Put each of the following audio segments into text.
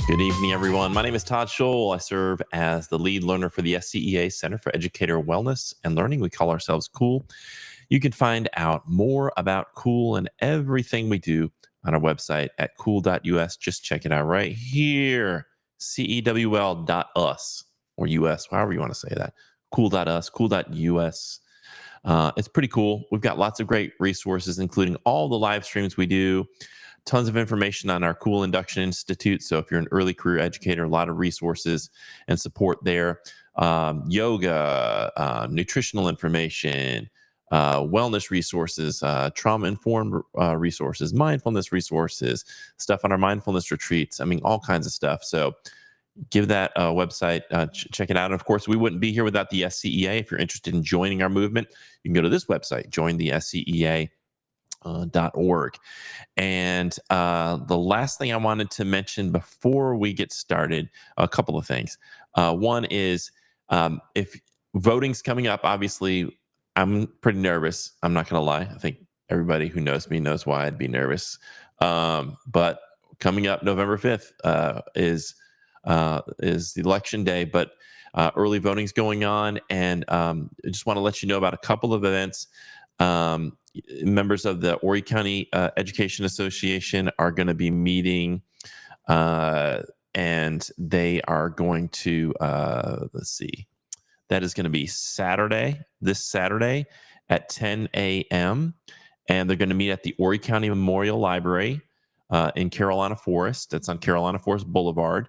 Good evening, everyone. My name is Todd Scholl. I serve as the lead learner for the SCEA Center for Educator Wellness and Learning. We call ourselves CEWL. You can find out more about CEWL and everything we do on our website at CEWL.us. Just check it out right here, CEWL.us or US, however you want to say that. CEWL.us, CEWL.us. It's pretty cool. We've got lots of great resources, including all the live streams we do. Tons of information on our CEWL Induction Institute. So if you're an early career educator, a lot of resources and support there. Yoga, nutritional information, wellness resources, trauma-informed resources, mindfulness resources, stuff on our mindfulness retreats. I mean, all kinds of stuff. So give that website, check it out. And of course, we wouldn't be here without the SCEA. If you're interested in joining our movement, you can go to this website, join the SCEA. .org. And the last thing I wanted to mention before we get started, a couple of things. One is if voting's coming up, obviously I'm pretty nervous. I'm not going to lie. I think everybody who knows me knows why I'd be nervous. But coming up November 5th is the election day, but early voting's going on. And I just want to let you know about a couple of events. Members of the Horry County Education Association are going to be meeting, and they are going to, let's see, that is going to be this Saturday at 10 a.m., and they're going to meet at the Horry County Memorial Library in Carolina Forest. That's on Carolina Forest Boulevard.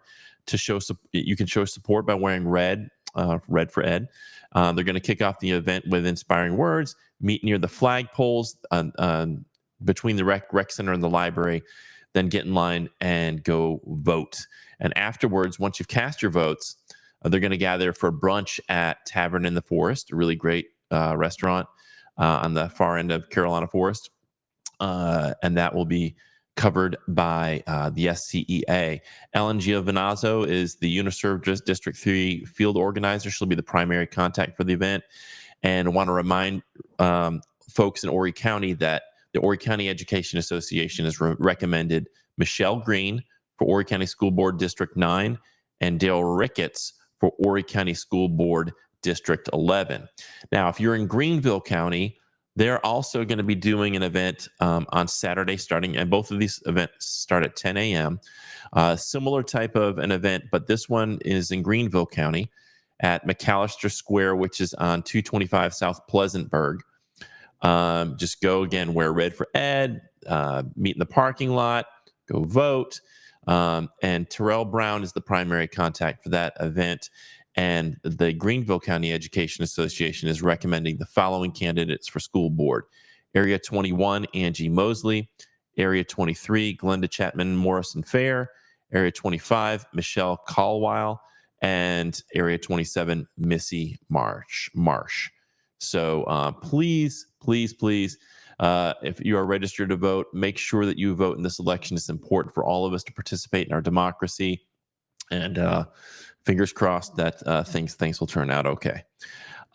You can show support by wearing red for Ed. They're going to kick off the event with inspiring words, meet near the flagpoles between the rec center and the library, then get in line and go vote. And afterwards, once you've cast your votes, they're going to gather for brunch at Tavern in the Forest, a really great restaurant on the far end of Carolina Forest. And that will be covered by the SCEA. Ellen Giovinazzo is the UniServ District 3 field organizer. She'll be the primary contact for the event. And I want to remind folks in Horry County that the Horry County Education Association has recommended Michelle Green for Horry County School Board District 9 and Dale Ricketts for Horry County School Board District 11. Now, if you're in Greenville County, they're also going to be doing an event on Saturday starting, and both of these events start at 10 a.m. Similar type of an event, but this one is in Greenville County at McAllister Square, which is on 225 South Pleasantburg. Just go again, wear red for Ed, meet in the parking lot, go vote. And Terrell Brown is the primary contact for that event. And the Greenville County Education Association is recommending the following candidates for school board. Area 21, Angie Mosley. Area 23, Glenda Chapman Morrison Fair. Area 25, Michelle Caldwell. And Area 27, Missy Marsh. So please, if you are registered to vote, make sure that you vote in this election. It's important for all of us to participate in our democracy. And fingers crossed that things will turn out okay.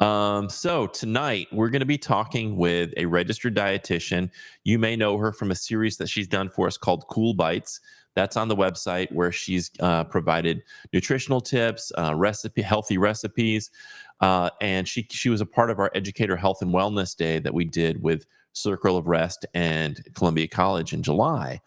So tonight we're going to be talking with a registered dietitian. You may know her from a series that she's done for us called Cool Bites. That's on the website, where she's provided nutritional tips, healthy recipes, and she was a part of our Educator Health and Wellness Day that we did with Circle of Rest and Columbia College in July.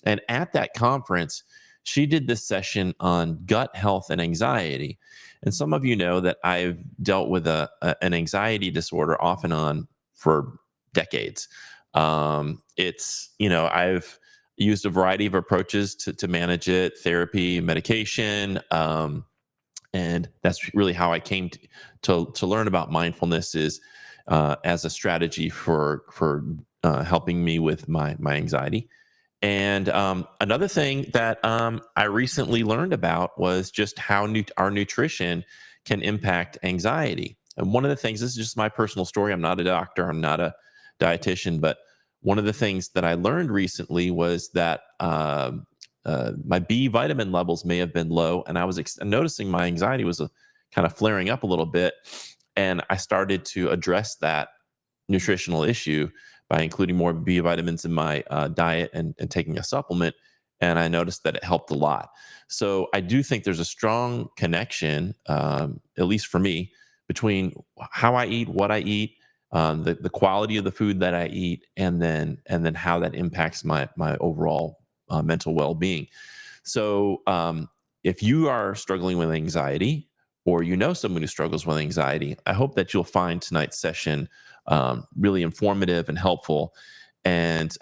And at that conference, she did this session on gut health and anxiety. And some of you know that I've dealt with an anxiety disorder off and on for decades. I've used a variety of approaches to manage it, therapy, medication. And that's really how I came to learn about mindfulness, is as a strategy for helping me with my anxiety. And another thing that I recently learned about was just how our nutrition can impact anxiety. And one of the things, this is just my personal story. I'm not a doctor. I'm not a dietitian. But one of the things that I learned recently was that my B vitamin levels may have been low. And I was noticing my anxiety was kind of flaring up a little bit. And I started to address that nutritional issue by including more B vitamins in my diet and taking a supplement. and I noticed that it helped a lot. So I do think there's a strong connection, at least for me, between how I eat, what I eat, the quality of the food that I eat, and then how that impacts my overall mental well-being. So if you are struggling with anxiety, or you know someone who struggles with anxiety, I hope that you'll find tonight's session really informative and helpful. And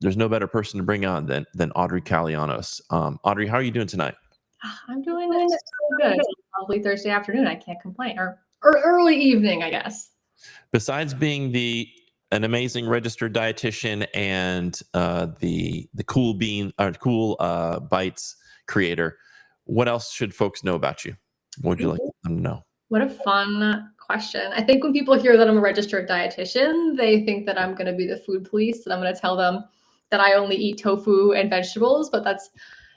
there's no better person to bring on than Audrey Calianos. Audrey, how are you doing tonight? I'm doing so good. It's a lovely Thursday afternoon. I can't complain. Or early evening, I guess. Besides being an amazing registered dietitian and the cool bites creator, what else should folks know about you? What would you like them to know? What a fun question. I think when people hear that I'm a registered dietitian, they think that I'm going to be the food police, and I'm going to tell them that I only eat tofu and vegetables, but that's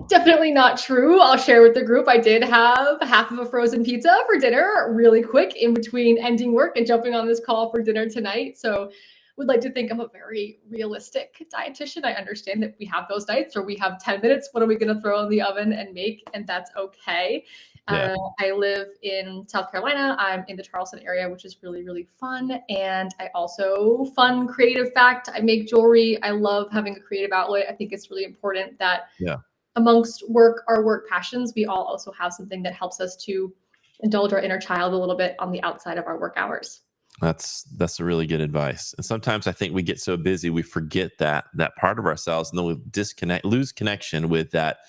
definitely not true. I'll share with the group. I did have half of a frozen pizza for dinner really quick in between ending work and jumping on this call for dinner tonight. So would like to think I'm a very realistic dietitian. I understand that we have those nights or we have 10 minutes. What are we going to throw in the oven and make? And that's okay. Yeah. I live in South Carolina. I'm in the Charleston area, which is really, really fun. And I also, fun creative fact, I make jewelry. I love having a creative outlet. I think it's really important that amongst our work passions, we all also have something that helps us to indulge our inner child a little bit on the outside of our work hours. That's a really good advice. And sometimes I think we get so busy we forget that part of ourselves, and then we lose connection with that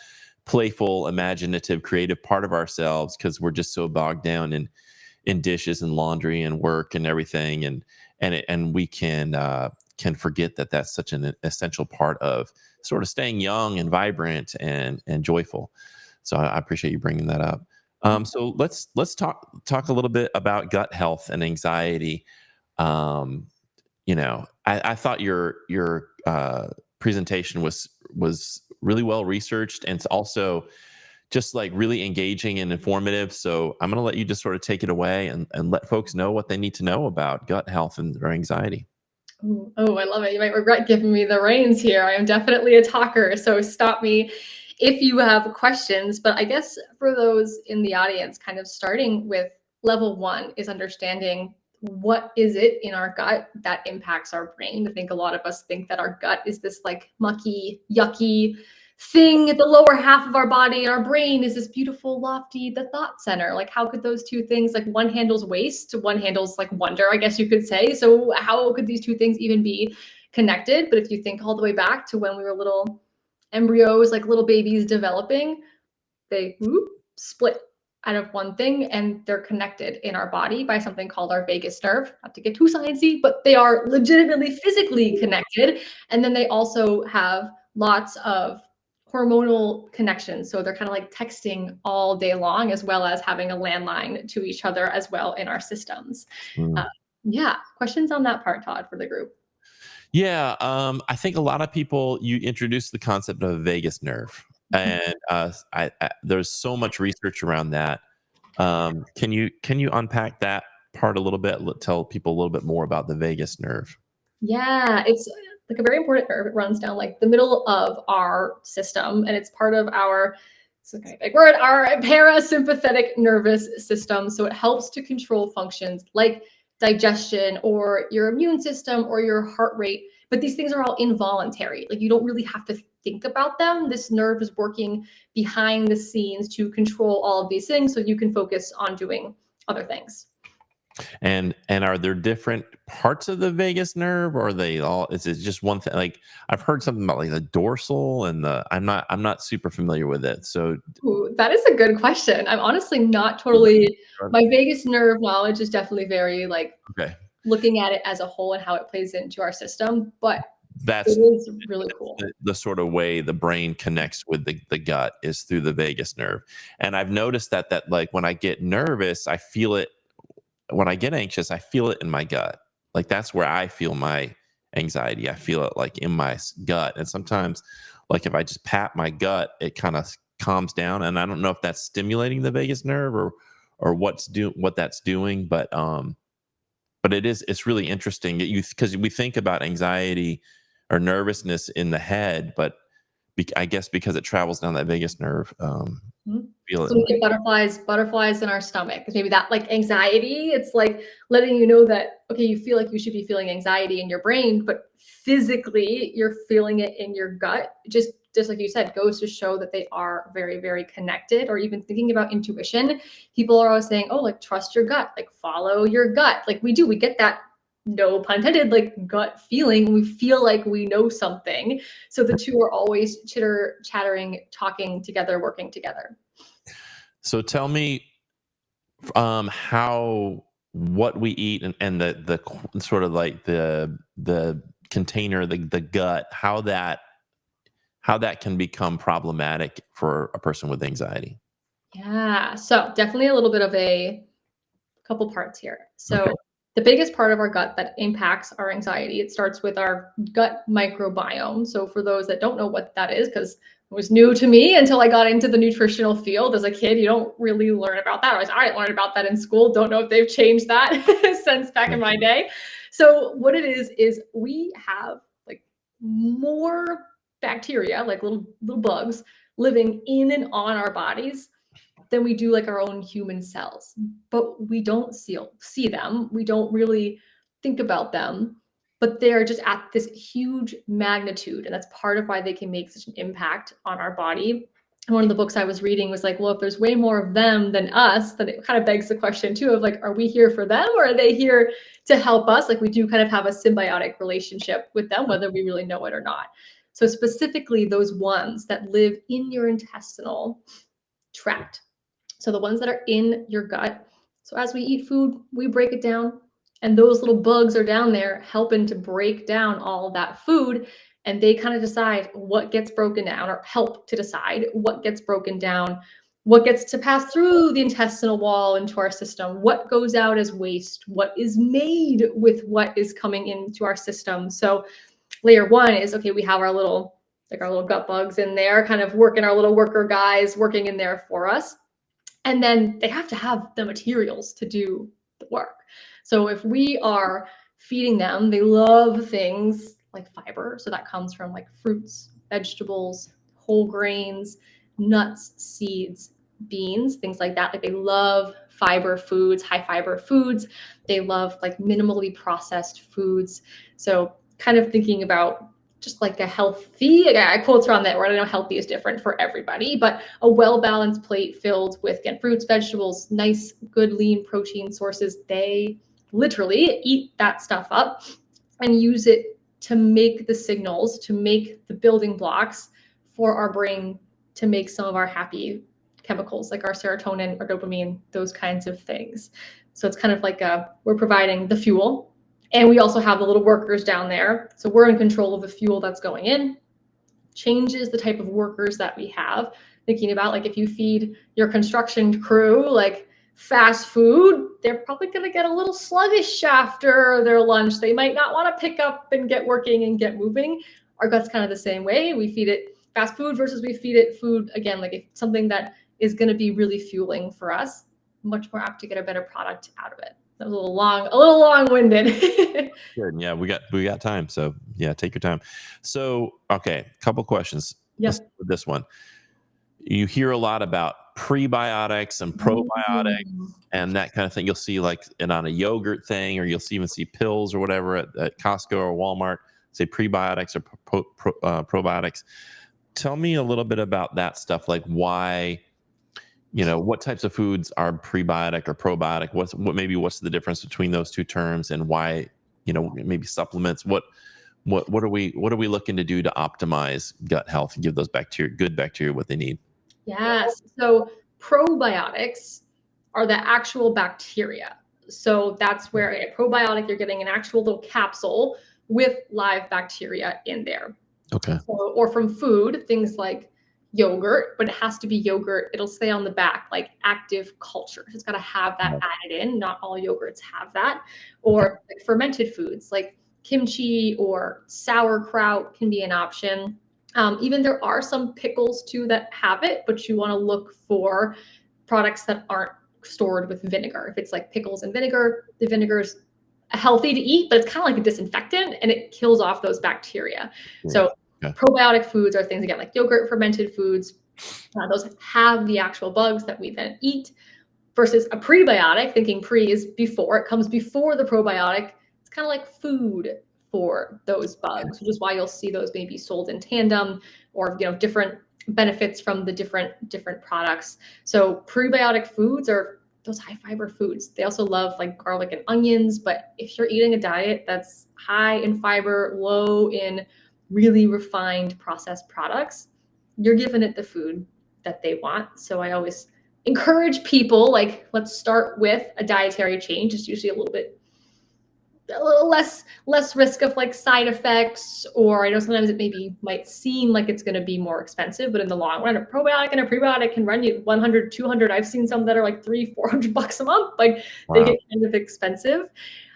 playful, imaginative, creative part of ourselves because we're just so bogged down in dishes and laundry and work and everything, and we can forget that that's such an essential part of sort of staying young and vibrant and joyful. So I appreciate you bringing that up. So let's talk a little bit about gut health and anxiety. I thought your presentation was really well researched, and it's also just like really engaging and informative. So I'm going to let you just sort of take it away and let folks know what they need to know about gut health and their anxiety. Oh, I love it. You might regret giving me the reins here. I am definitely a talker, so stop me if you have questions. But I guess for those in the audience, kind of starting with level one is understanding what is it in our gut that impacts our brain. I think a lot of us think that our gut is this like mucky, yucky thing at the lower half of our body, and our brain is this beautiful, lofty, the thought center. Like, how could those two things, like one handles waste, one handles like wonder, I guess you could say. So how could these two things even be connected? But if you think all the way back to when we were little embryos, like little babies developing, they split out of one thing, and they're connected in our body by something called our vagus nerve. Not to get too sciencey, but they are legitimately physically connected. And then they also have lots of hormonal connections. So they're kind of like texting all day long, as well as having a landline to each other as well in our systems. Questions on that part, Todd, for the group? Yeah, I think a lot of people, you introduced the concept of vagus nerve, and there's so much research around that. Can you unpack that part a little bit? Tell people a little bit more about the vagus nerve. Yeah, it's like a very important nerve. It runs down like the middle of our system, and it's part of our, it's a kind of big word, our parasympathetic nervous system. So it helps to control functions like digestion or your immune system or your heart rate. But these things are all involuntary. Like, you don't really have to think about them. This nerve is working behind the scenes to control all of these things so you can focus on doing other things. And are there different parts of the vagus nerve, or are they all? Is it just one thing? Like, I've heard something about like the dorsal and I'm not super familiar with it. So Ooh, that is a good question. I'm honestly not totally. My vagus nerve knowledge is definitely very like looking at it as a whole and how it plays into our system. But it is really cool. The sort of way the brain connects with the gut is through the vagus nerve. And I've noticed that like when I get nervous, I feel it. When I get anxious, I feel it in my gut. Like, that's where I feel my anxiety. I feel it like in my gut. And sometimes, like, if I just pat my gut, it kind of calms down. And I don't know if that's stimulating the vagus nerve or what that's doing. But it's really interesting because we think about anxiety or nervousness in the head, but I guess because it travels down that vagus nerve. Feel it. So we get butterflies in our stomach. Maybe that like anxiety, it's like letting you know that, okay, you feel like you should be feeling anxiety in your brain, but physically you're feeling it in your gut. Just like you said, goes to show that they are very, very connected. Or even thinking about intuition, people are always saying, oh, like trust your gut, like follow your gut. Like we get that, no pun intended, like gut feeling. We feel like we know something. So the two are always chattering, talking together, working together. So tell me how what we eat and the sort of like the container, the gut, how that can become problematic for a person with anxiety. Yeah, so definitely a little bit of a couple parts here. So Okay. the biggest part of our gut that impacts our anxiety, it starts with our gut microbiome. So for those that don't know what that is, because it was new to me until I got into the nutritional field as a kid, you don't really learn about that. I didn't learn about that in school. Don't know if they've changed that since back in my day. So what it is we have like more bacteria, like little bugs living in and on our bodies than we do like our own human cells. But we don't see them. We don't really think about them, but they're just at this huge magnitude. And that's part of why they can make such an impact on our body. And one of the books I was reading was like, well, if there's way more of them than us, then it kind of begs the question too of like, are we here for them or are they here to help us? Like we do kind of have a symbiotic relationship with them, whether we really know it or not. So specifically those ones that live in your intestinal tract. So the ones that are in your gut. So as we eat food, we break it down, and those little bugs are down there helping to break down all that food, and they kind of decide what gets broken down, or help to decide what gets broken down, what gets to pass through the intestinal wall into our system, what goes out as waste, what is made with what is coming into our system. So layer one is, okay, we have our little gut bugs in there, kind of working, our little worker guys working in there for us. And then they have to have the materials to do the work. So if we are feeding them, they love things like fiber. So that comes from like fruits, vegetables, whole grains, nuts, seeds, beans, things like that. Like they love fiber foods, high fiber foods. They love like minimally processed foods. So kind of thinking about just like a healthy, I quotes around that word. I know healthy is different for everybody, but a well-balanced plate filled with, again, fruits, vegetables, nice, good, lean protein sources. They literally eat that stuff up and use it to make the signals, to make the building blocks for our brain to make some of our happy chemicals like our serotonin or dopamine, those kinds of things. So it's kind of like we're providing the fuel. And we also have the little workers down there. So we're in control of the fuel that's going in. Changes the type of workers that we have. Thinking about like if you feed your construction crew like fast food, they're probably going to get a little sluggish after their lunch. They might not want to pick up and get working and get moving. Our gut's kind of the same way. We feed it fast food versus we feed it food, again, like if something that is going to be really fueling for us, much more apt to get a better product out of it. That was a little long-winded. Good. Yeah, we got time. So yeah, take your time. So okay, couple questions. Yep. Let's start with this one. You hear a lot about prebiotics and probiotics and that kind of thing. You'll see like it on a yogurt thing, or you'll even see pills or whatever at Costco or Walmart, say prebiotics or probiotics. Tell me a little bit about that stuff. Like why, what types of foods are prebiotic or probiotic? What's the difference between those two terms, and why, maybe supplements? What are we looking to do to optimize gut health and give those good bacteria what they need? Yes. So probiotics are the actual bacteria. So that's where a probiotic, you're getting an actual little capsule with live bacteria in there. Okay. So, or from food, things like yogurt, but it has to be yogurt. It'll say on the back, like active culture. It's got to have that added in. Not all yogurts have that. Or like fermented foods like kimchi or sauerkraut can be an option. Even there are some pickles too that have it, but you want to look for products that aren't stored with vinegar. If it's like pickles and vinegar, the vinegar's healthy to eat, but it's kind of like a disinfectant and it kills off those bacteria. So Okay. Probiotic foods are things, again, like yogurt, fermented foods. Those have the actual bugs that we then eat, versus a prebiotic, thinking pre is before, it comes before the probiotic. It's kind of like food for those bugs, which is why you'll see those maybe sold in tandem, or different benefits from the different products. So prebiotic foods are those high fiber foods. They also love like garlic and onions, but if you're eating a diet that's high in fiber, low in really refined processed products, you're giving it the food that they want. So I always encourage people, like, let's start with a dietary change. It's usually a little less risk of like side effects, or I know sometimes it might seem like it's going to be more expensive, but in the long run, a probiotic and a prebiotic can run you 100, 200. I've seen some that are like $300-400 a month. Like, they get kind of expensive.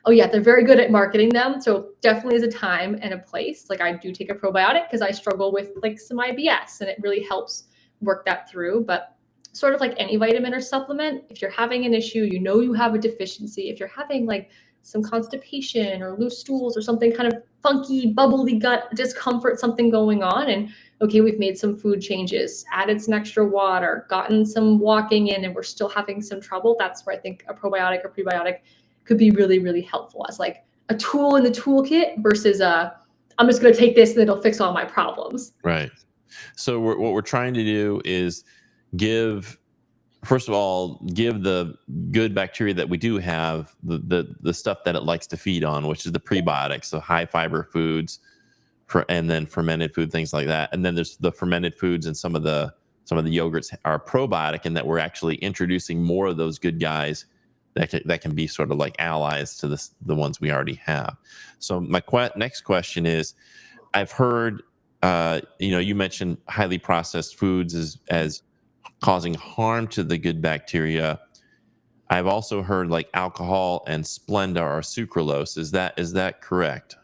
Oh yeah, they're very good at marketing them. So definitely is a time and a place. Like, I do take a probiotic because I struggle with like some IBS, and it really helps work that through. But sort of like any vitamin or supplement, if you're having an issue, you have a deficiency, if you're having like some constipation or loose stools or something kind of funky, bubbly gut discomfort, something going on, and okay, we've made some food changes, added some extra water, gotten some walking in, and we're still having some trouble, that's where I think a probiotic or prebiotic could be really, really helpful as like a tool in the toolkit versus I'm just going to take this and it'll fix all my problems. Right. So what we're trying to do is first of all, give the good bacteria that we do have the stuff that it likes to feed on, which is the prebiotics, so high fiber foods, and then fermented food, things like that. And then there's the fermented foods, and some of the yogurts are probiotic, and that we're actually introducing more of those good guys that can be sort of like allies to the ones we already have. So my next question is, I've heard you mentioned highly processed foods as causing harm to the good bacteria. I've also heard like alcohol and Splenda or sucralose. Is that correct?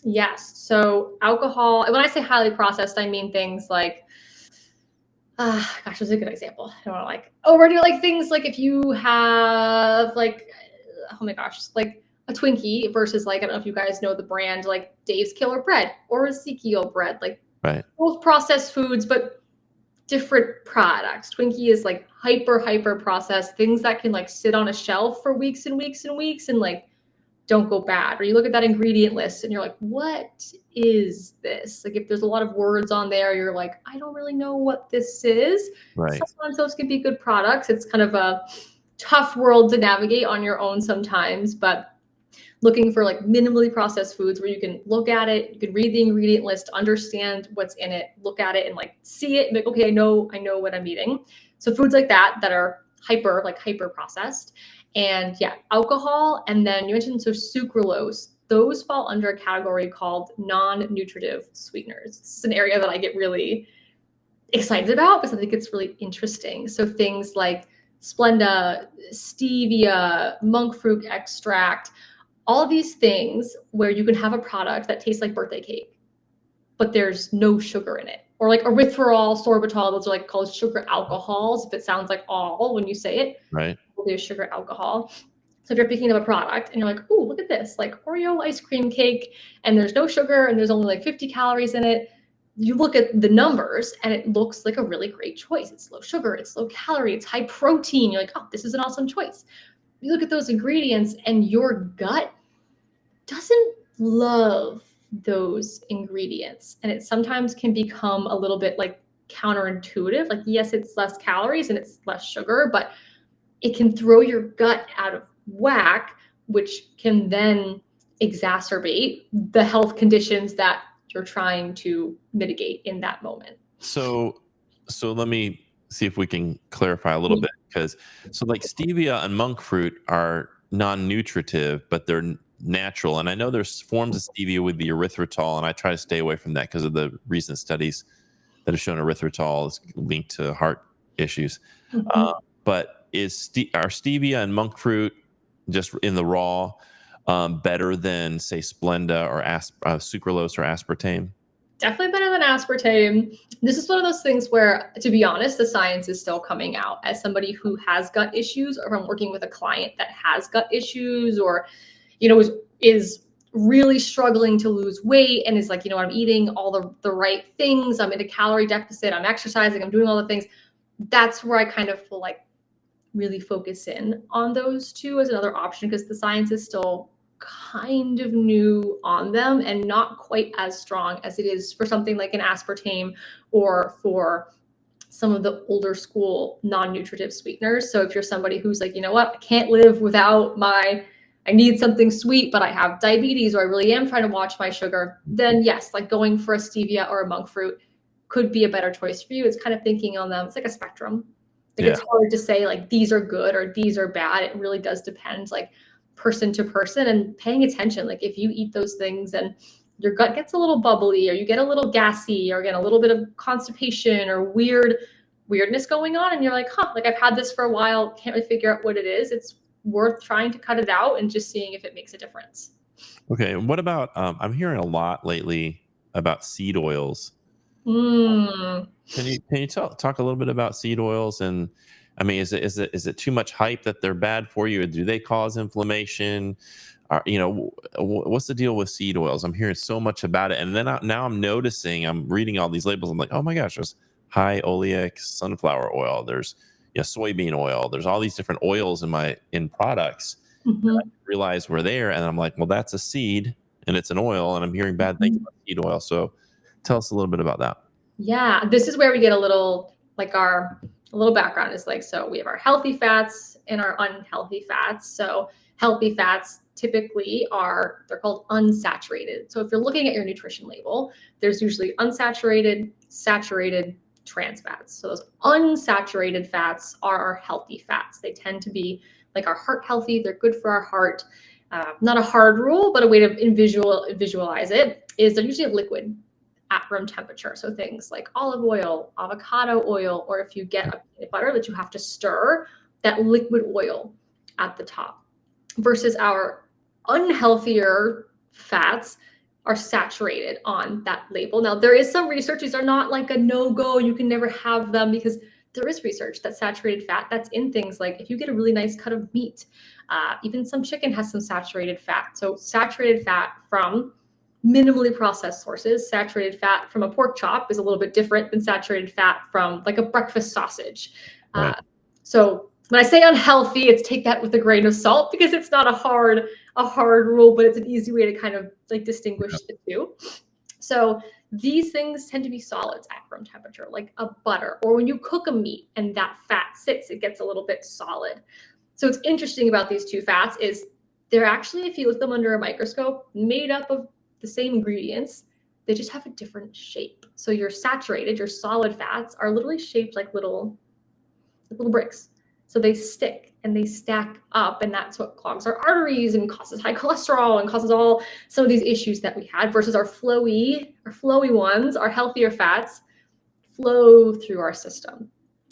Yes. So alcohol, when I say highly processed, I mean things like, gosh, what's a good example? I don't want to like overdo like things like if you have like, oh my gosh, like a Twinkie versus like, I don't know if you guys know the brand, like Dave's Killer Bread or Ezekiel Bread, like Right. both processed foods, but different products. Twinkie is like hyper processed, things that can like sit on a shelf for weeks and weeks and weeks and like don't go bad. Or you look at that ingredient list and you're like, what is this? Like, if there's a lot of words on there, you're like, I don't really know what this is. Right. Sometimes those can be good products. It's kind of a tough world to navigate on your own sometimes, but looking for like minimally processed foods where you can look at it, you can read the ingredient list, understand what's in it, look at it and like see it and like, okay, I know what I'm eating. So foods like that are hyper processed. And yeah, alcohol. And then you mentioned sucralose. Those fall under a category called non-nutritive sweeteners. It's an area that I get really excited about because I think it's really interesting. So things like Splenda, stevia, monk fruit extract, all these things where you can have a product that tastes like birthday cake, but there's no sugar in it. Or like erythritol, sorbitol, those are like called sugar alcohols. If it sounds like all when you say it, right, there's sugar alcohol. So if you're picking up a product and you're like, oh, look at this, like Oreo ice cream cake, and there's no sugar and there's only like 50 calories in it, you look at the numbers and it looks like a really great choice. It's low sugar, it's low calorie, it's high protein. You're like, oh, this is an awesome choice. You look at those ingredients and your gut doesn't love those ingredients. And it sometimes can become a little bit like counterintuitive. Like, yes, it's less calories and it's less sugar, but it can throw your gut out of whack, which can then exacerbate the health conditions that you're trying to mitigate in that moment. So let me see if we can clarify a little bit, because so like stevia and monk fruit are non-nutritive, but they're natural. And I know there's forms of stevia with the erythritol, and I try to stay away from that because of the recent studies that have shown erythritol is linked to heart issues. But are stevia and monk fruit just in the raw better than say Splenda or sucralose or aspartame? Definitely better than aspartame. This is one of those things where, to be honest, the science is still coming out. As somebody who has gut issues, or if I'm working with a client that has gut issues, or is really struggling to lose weight and is like, you know, I'm eating all the right things, I'm in a calorie deficit, I'm exercising, I'm doing all the things, that's where I kind of will like really focus in on those two as another option, because the science is still kind of new on them and not quite as strong as it is for something like an aspartame or for some of the older school non-nutritive sweeteners. So if you're somebody who's like, you know what, I can't live without I need something sweet, but I have diabetes or I really am trying to watch my sugar, then yes, like going for a stevia or a monk fruit could be a better choice for you. It's kind of thinking on them. It's like a spectrum. Like it's hard to say like these are good or these are bad. It really does depend like person to person, and paying attention. Like if you eat those things and your gut gets a little bubbly or you get a little gassy or get a little bit of constipation or weirdness going on and you're like, like I've had this for a while, can't really figure out what it is, it's worth trying to cut it out and just seeing if it makes a difference. Okay. And what about, I'm hearing a lot lately about seed oils. Mm. Can you talk a little bit about seed oils? And I mean, is it too much hype that they're bad for you? Do they cause inflammation? You know, what's the deal with seed oils? I'm hearing so much about it, and then now I'm noticing, I'm reading all these labels. I'm like, oh my gosh, there's high oleic sunflower oil. There's soybean oil. There's all these different oils in products. Mm-hmm. I didn't realize were there, and I'm like, well, that's a seed and it's an oil, and I'm hearing bad things about seed oil. So, tell us a little bit about that. Yeah, this is where we get a little like a little background is like, so we have our healthy fats and our unhealthy fats. So healthy fats typically they're called unsaturated. So if you're looking at your nutrition label, there's usually unsaturated, saturated, trans fats. So those unsaturated fats are our healthy fats. They tend to be like our heart healthy. They're good for our heart. Not a hard rule, but a way to visualize it is they're usually liquid at room temperature. So things like olive oil, avocado oil, or if you get a peanut butter that you have to stir, that liquid oil at the top, versus our unhealthier fats are saturated on that label. Now, there is some research. These are not like a no-go. You can never have them, because there is research that saturated fat that's in things like if you get a really nice cut of meat, even some chicken has some saturated fat. So saturated fat from minimally processed sources. Saturated fat from a pork chop is a little bit different than saturated fat from like a breakfast sausage. Right. So when I say unhealthy, it's take that with a grain of salt, because it's not a hard rule, but it's an easy way to kind of like distinguish the two. So these things tend to be solids at room temperature, like a butter, or when you cook a meat and that fat sits, it gets a little bit solid. So what's interesting about these two fats is they're actually, if you look at them under a microscope, made up of the same ingredients, they just have a different shape. So your saturated, your solid fats are literally shaped like little bricks. So they stick and they stack up, and that's what clogs our arteries and causes high cholesterol and causes all some of these issues that we had, versus our flowy ones, our healthier fats flow through our system.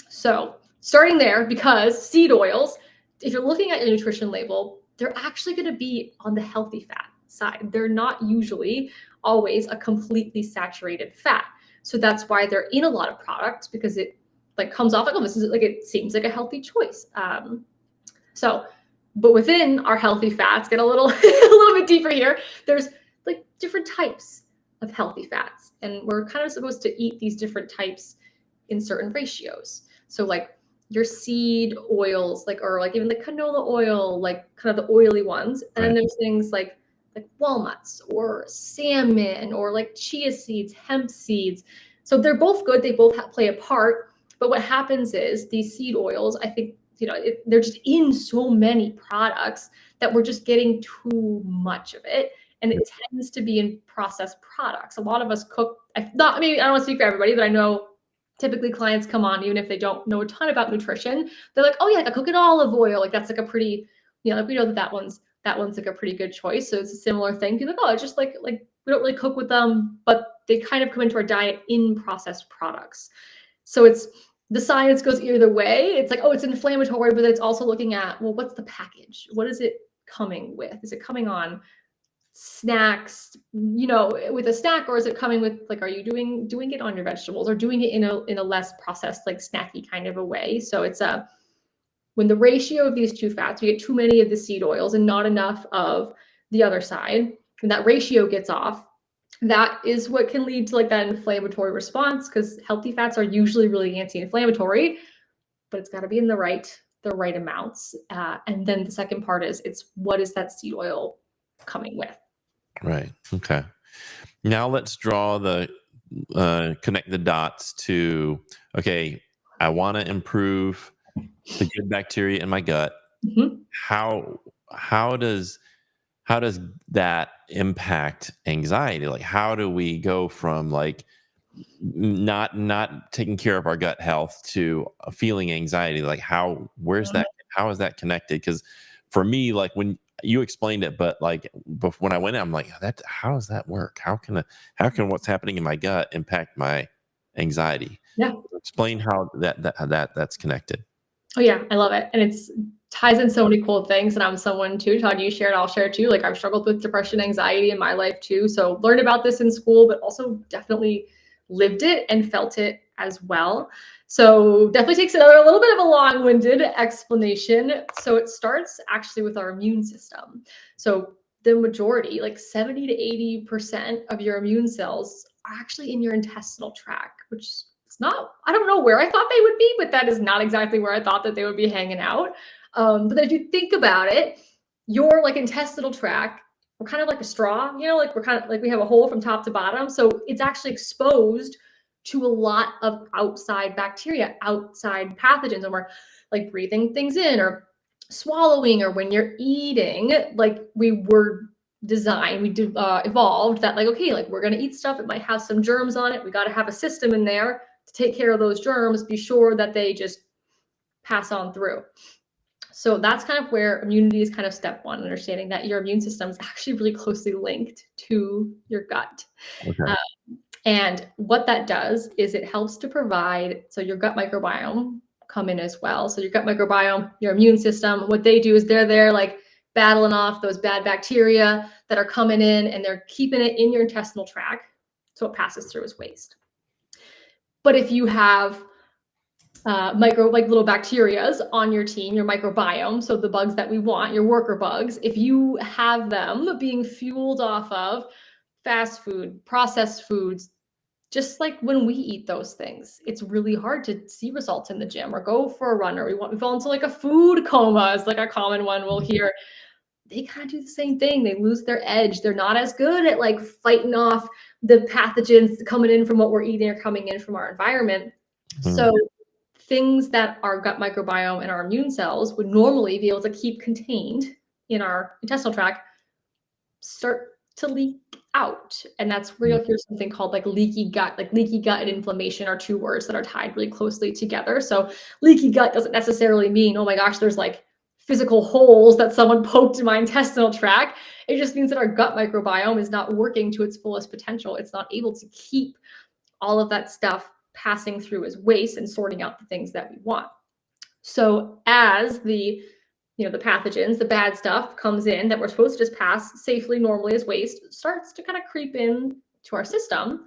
So starting there, because seed oils, if you're looking at your nutrition label, they're actually going to be on the healthy fat side. They're not usually always a completely saturated fat. So that's why they're in a lot of products, because it like comes off like, oh, this is like, it seems like a healthy choice. But within our healthy fats, get a little a little bit deeper here, there's like different types of healthy fats, and we're kind of supposed to eat these different types in certain ratios. So like your seed oils, like, or like even the canola oil, like kind of the oily ones. And then there's things like walnuts or salmon or like chia seeds, hemp seeds. So they're both good. They both play a part. But what happens is these seed oils, I think, they're just in so many products that we're just getting too much of it. And it tends to be in processed products. A lot of us cook, I don't want to speak for everybody, but I know typically clients come on, even if they don't know a ton about nutrition, they're like, oh yeah, like I cook in olive oil. Like that's like a pretty, like we know that one's like a pretty good choice. So it's a similar thing. People like, oh, it's just like we don't really cook with them, but they kind of come into our diet in processed products. So it's, the science goes either way. It's like, oh, it's inflammatory, but it's also looking at, well, what's the package? What is it coming with? Is it coming on snacks, with a snack, or is it coming with like, are you doing it on your vegetables, or doing it in a less processed, like snacky kind of a way? So it's when the ratio of these two fats, we get too many of the seed oils and not enough of the other side, and that ratio gets off, that is what can lead to like that inflammatory response, because healthy fats are usually really anti-inflammatory, but it's got to be in the right amounts. And then the second part is, it's what is that seed oil coming with? Right. Okay. Now let's draw the connect the dots to, okay, I want to improve the good bacteria in my gut. Mhm. How does that impact anxiety? Like, how do we go from like not taking care of our gut health to feeling anxiety? Like, how is that connected? Because for me, like when you explained it, but like when I went in, I'm like, that how does that work? How can what's happening in my gut impact my anxiety? Yeah. Explain how that's connected. Oh yeah, I love it. And it's ties in so many cool things. And I'm someone too, Todd, you shared, I'll share too. Like I've struggled with depression, anxiety in my life too. So learned about this in school, but also definitely lived it and felt it as well. So definitely takes another little bit of a long-winded explanation. So it starts actually with our immune system. So the majority, like 70 to 80% of your immune cells are actually in your intestinal tract, which it's not, I don't know where I thought they would be, but that is not exactly where I thought that they would be hanging out. But if you think about it, your like intestinal tract, we're kind of like a straw, like we're kind of like we have a hole from top to bottom. So it's actually exposed to a lot of outside bacteria, outside pathogens, and we're like breathing things in or swallowing, or when you're eating, like we were designed, evolved that like, okay, like we're going to eat stuff, it might have some germs on it. We got to have a system in there to take care of those germs, be sure that they just pass on through. So that's kind of where immunity is kind of step one, understanding that your immune system is actually really closely linked to your gut. Okay. And what that does is it helps to provide, so your gut microbiome come in as well. So your gut microbiome, your immune system, what they do is they're there like battling off those bad bacteria that are coming in, and they're keeping it in your intestinal tract so it passes through as waste. But if you have like little bacterias on your team, your microbiome, so the bugs that we want, your worker bugs, if you have them being fueled off of fast food, processed foods, just like when we eat those things, it's really hard to see results in the gym or go for a run, or we fall into like a food coma is like a common one we'll hear. They kind of do the same thing. They lose their edge. They're not as good at like fighting off the pathogens coming in from what we're eating or coming in from our environment. Mm. So things that our gut microbiome and our immune cells would normally be able to keep contained in our intestinal tract start to leak out. And that's where you'll hear something called like leaky gut. Like leaky gut and inflammation are two words that are tied really closely together. So leaky gut doesn't necessarily mean, oh my gosh, there's like physical holes that someone poked in my intestinal tract. It just means that our gut microbiome is not working to its fullest potential. It's not able to keep all of that stuff passing through as waste and sorting out the things that we want. So as the pathogens, the bad stuff comes in that we're supposed to just pass safely, normally as waste, starts to kind of creep in to our system.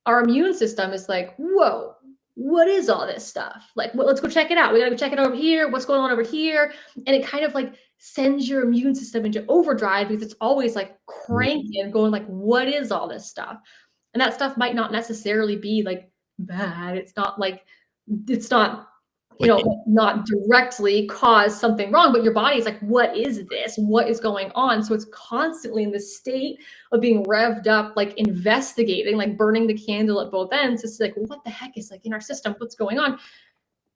Our immune system is like, whoa, what is all this stuff? Like, well, let's go check it out. We got to go check it over here. What's going on over here? And it kind of like sends your immune system into overdrive, because it's always like cranking and going like, what is all this stuff? And that stuff might not necessarily be like bad. It's not Like, not directly cause something wrong, but your body is like, what is this? What is going on? So it's constantly in the state of being revved up, like investigating, like burning the candle at both ends. It's like, what the heck is like in our system? What's going on?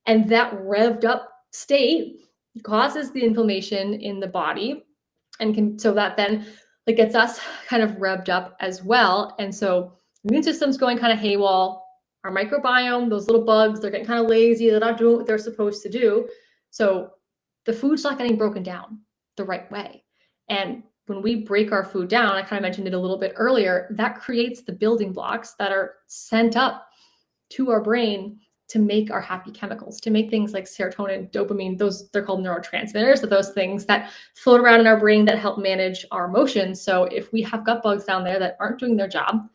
And that revved up state causes the inflammation in the body, and so that then like gets us kind of revved up as well. And so immune system's going kind of haywire. Our microbiome, those little bugs, they're getting kind of lazy. They're not doing what they're supposed to do. So the food's not getting broken down the right way. And when we break our food down, I kind of mentioned it a little bit earlier, that creates the building blocks that are sent up to our brain to make our happy chemicals, to make things like serotonin, dopamine, those, they're called neurotransmitters, so those things that float around in our brain that help manage our emotions. So if we have gut bugs down there that aren't doing their job,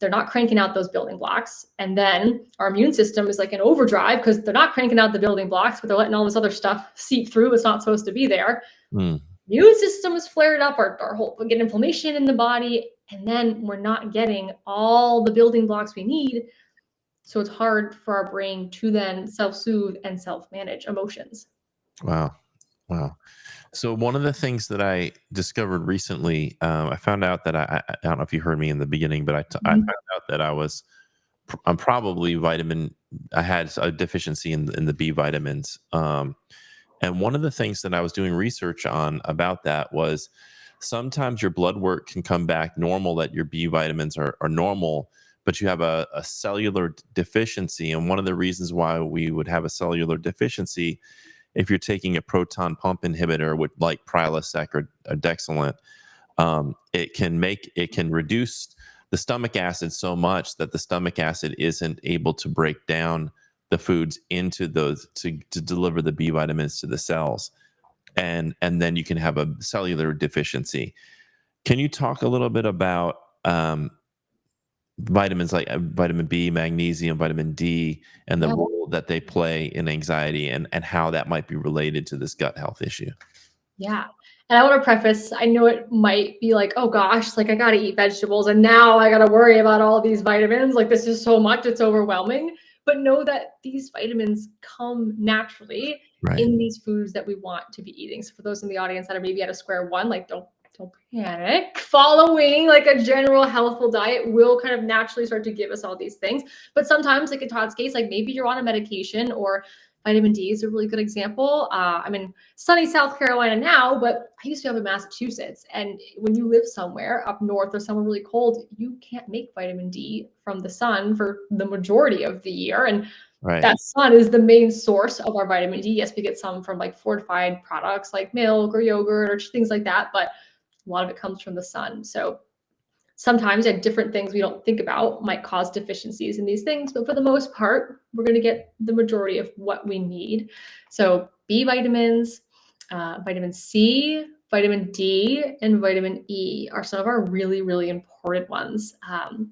they're not cranking out those building blocks. And then our immune system is like in overdrive because they're not cranking out the building blocks, but they're letting all this other stuff seep through. It's not supposed to be there. mm. immune system is flared up, our whole, we get inflammation in the body, and then we're not getting all the building blocks we need. So it's hard for our brain to then self-soothe and self-manage emotions. Wow. Wow. So one of the things that I discovered recently, I found out that I don't know if you heard me in the beginning, but I Mhm. found out that I'm probably I had a deficiency in the B vitamins. And one of the things that I was doing research on about that was sometimes your blood work can come back normal, that your B vitamins are normal, but you have a cellular deficiency. And one of the reasons why we would have a cellular deficiency, if you're taking a proton pump inhibitor with like Prilosec or Dexilant, it can reduce the stomach acid so much that the stomach acid isn't able to break down the foods into those to deliver the B vitamins to the cells, and then you can have a cellular deficiency. Can you talk a little bit about vitamins like vitamin B, magnesium, vitamin D, and the Yeah. role that they play in anxiety, and how that might be related to this gut health issue? Yeah. And I want to preface, I know it might be like, oh gosh, like I got to eat vegetables and now I got to worry about all these vitamins. Like this is so much, it's overwhelming. But know that these vitamins come naturally Right. in these foods that we want to be eating. So for those in the audience that are maybe at a square one, like don't panic. Following like a general healthful diet will kind of naturally start to give us all these things. But sometimes, like in Todd's case, like maybe you're on a medication, or vitamin D is a really good example. I'm in sunny South Carolina now, but I used to live in Massachusetts. And when you live somewhere up north or somewhere really cold, you can't make vitamin D from the sun for the majority of the year. And Right. that sun is the main source of our vitamin D. Yes, we get some from like fortified products like milk or yogurt or things like that, but a lot of it comes from the sun. So sometimes different things we don't think about might cause deficiencies in these things, but for the most part, we're going to get the majority of what we need. So B vitamins, vitamin C, vitamin D, and vitamin E are some of our really, really important ones. I can't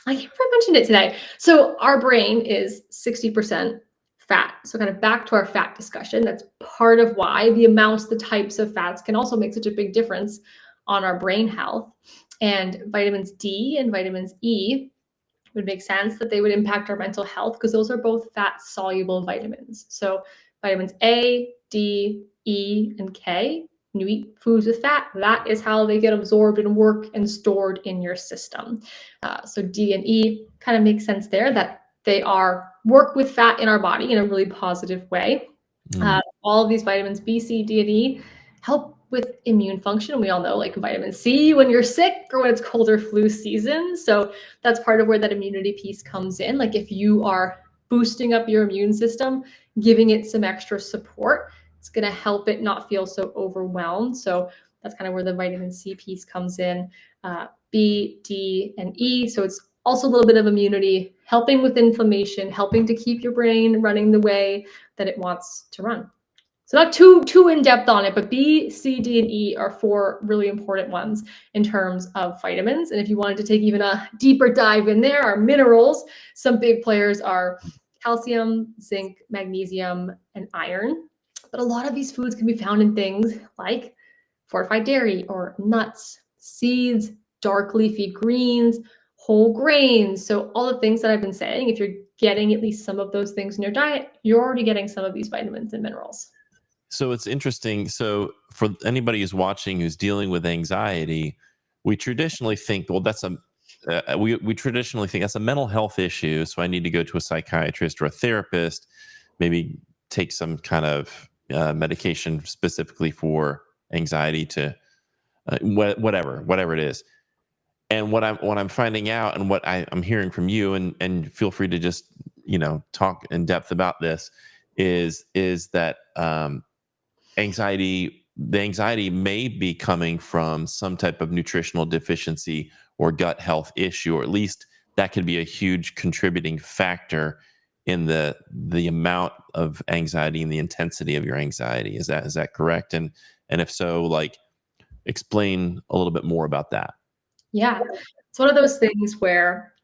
remember if I mentioned it today. So our brain is 60% fat. So kind of back to our fat discussion, that's part of why the amounts, the types of fats can also make such a big difference on our brain health. And vitamins D and vitamins E would make sense that they would impact our mental health because those are both fat soluble vitamins. So vitamins A, D, E, and K, when you eat foods with fat, that is how they get absorbed and work and stored in your system. So D and E kind of makes sense there, that they are work with fat in our body in a really positive way. Mm. All of these vitamins B, C, D, and E help with immune function. We all know, like vitamin C when you're sick or when it's cold or flu season. So that's part of where that immunity piece comes in. Like if you are boosting up your immune system, giving it some extra support, it's going to help it not feel so overwhelmed. So that's kind of where the vitamin C piece comes in. B, D, and E. So it's also a little bit of immunity, helping with inflammation, helping to keep your brain running the way that it wants to run. So not too in depth on it, but B, C, D, and E are four really important ones in terms of vitamins. And if you wanted to take even a deeper dive in there, our minerals, some big players are calcium, zinc, magnesium, and iron. But a lot of these foods can be found in things like fortified dairy or nuts, seeds, dark leafy greens, whole grains. So all the things that I've been saying, if you're getting at least some of those things in your diet, you're already getting some of these vitamins and minerals. So it's interesting. So for anybody who's watching who's dealing with anxiety, we traditionally think, well, we traditionally think that's a mental health issue. So I need to go to a psychiatrist or a therapist, maybe take some kind of medication specifically for anxiety to whatever it is. And what I'm finding out, and what I'm hearing from you, and feel free to just talk in depth about this, is that the anxiety may be coming from some type of nutritional deficiency or gut health issue, or at least that could be a huge contributing factor in the amount of anxiety and the intensity of your anxiety. Is that correct? And if so, like, explain a little bit more about that. Yeah. It's one of those things where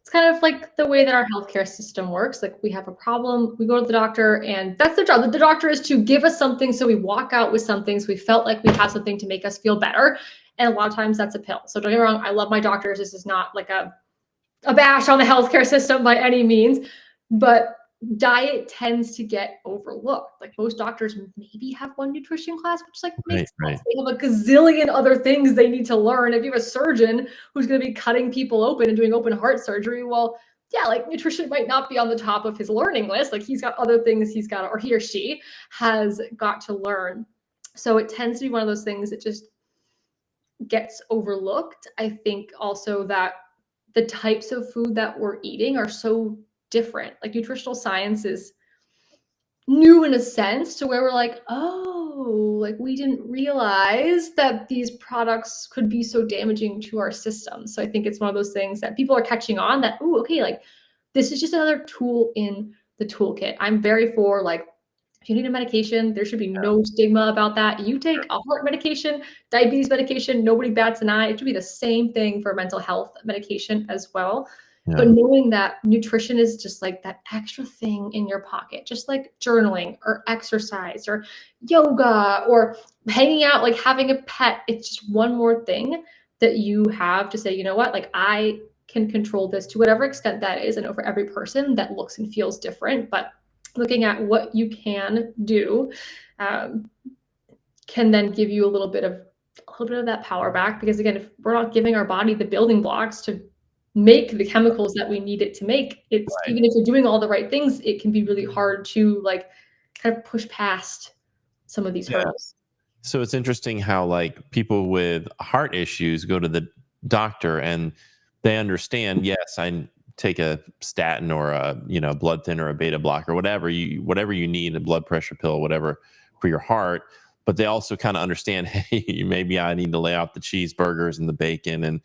It's kind of like the way that our healthcare system works. Like we have a problem, we go to the doctor, and that's their job. The doctor is to give us something, so we walk out with something, so we felt like we have something to make us feel better. And a lot of times that's a pill. So don't get me wrong, I love my doctors. This is not like a bash on the healthcare system by any means, but diet tends to get overlooked. Like most doctors maybe have one nutrition class, which like makes sense. They have a gazillion other things they need to learn. If you have a surgeon who's going to be cutting people open and doing open heart surgery, well, yeah, like nutrition might not be on the top of his learning list. Like he's got other things he's got, or he or she has got to learn. So it tends to be one of those things that just gets overlooked. I think also that the types of food that we're eating are so different. Like nutritional science is new in a sense to where we're like, oh, like we didn't realize that these products could be so damaging to our system. So I think it's one of those things that people are catching on that, oh, okay, like this is just another tool in the toolkit. I'm very for like, if you need a medication, there should be no stigma about that. You take a heart medication, diabetes medication, nobody bats an eye. It should be the same thing for mental health medication as well. Yeah. But knowing that nutrition is just like that extra thing in your pocket, just like journaling or exercise or yoga or hanging out, like having a pet, it's just one more thing that you have to say, you know what, like I can control this to whatever extent that is. I know for every person that looks and feels different, but looking at what you can do can then give you a little bit of that power back. Because again, if we're not giving our body the building blocks to make the chemicals that we need it to make, it's even if you're doing all the right things, it can be really hard to like kind of push past some of these hurdles. So it's interesting how like people with heart issues go to the doctor and they understand, yes, I take a statin or a blood thinner or a beta blocker, whatever you need, a blood pressure pill, whatever for your heart. But they also kind of understand, hey, maybe I need to lay out the cheeseburgers and the bacon and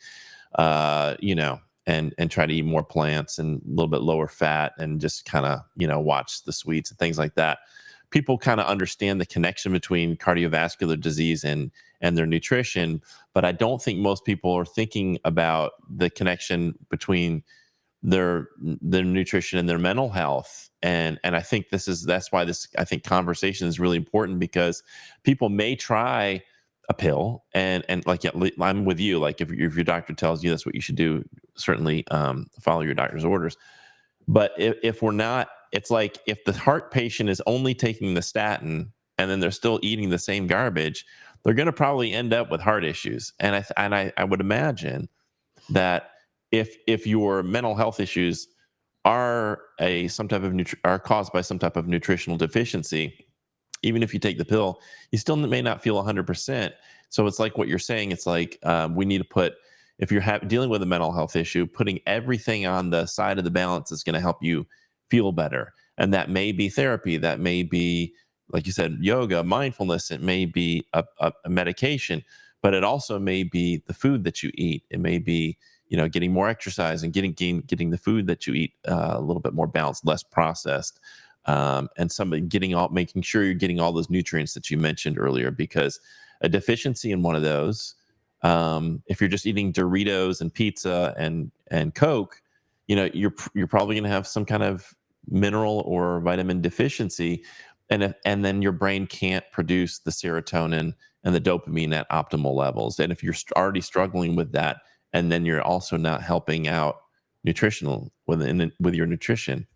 and try to eat more plants and a little bit lower fat and just kind of watch the sweets and things like that. People kind of understand the connection between cardiovascular disease and their nutrition, but I don't think most people are thinking about the connection between their nutrition and their mental health. And I think that's why this conversation is really important, because people may try a pill and like, yeah, I'm with you. Like if your doctor tells you that's what you should do, certainly follow your doctor's orders. But if we're not, it's like if the heart patient is only taking the statin and then they're still eating the same garbage, they're going to probably end up with heart issues. And I would imagine that if your mental health issues are are caused by some type of nutritional deficiency, even if you take the pill, you still may not feel 100%. So it's like what you're saying. It's like we need to put, if you're dealing with a mental health issue, putting everything on the side of the balance is going to help you feel better. And that may be therapy. That may be, like you said, yoga, mindfulness. It may be a medication, but it also may be the food that you eat. It may be, getting more exercise and getting the food that you eat a little bit more balanced, less processed. And making sure you're getting all those nutrients that you mentioned earlier, because a deficiency in one of those, if you're just eating Doritos and pizza and Coke, you're probably going to have some kind of mineral or vitamin deficiency, and then your brain can't produce the serotonin and the dopamine at optimal levels. And if you're already struggling with that, and then you're also not helping out nutritional with your nutrition.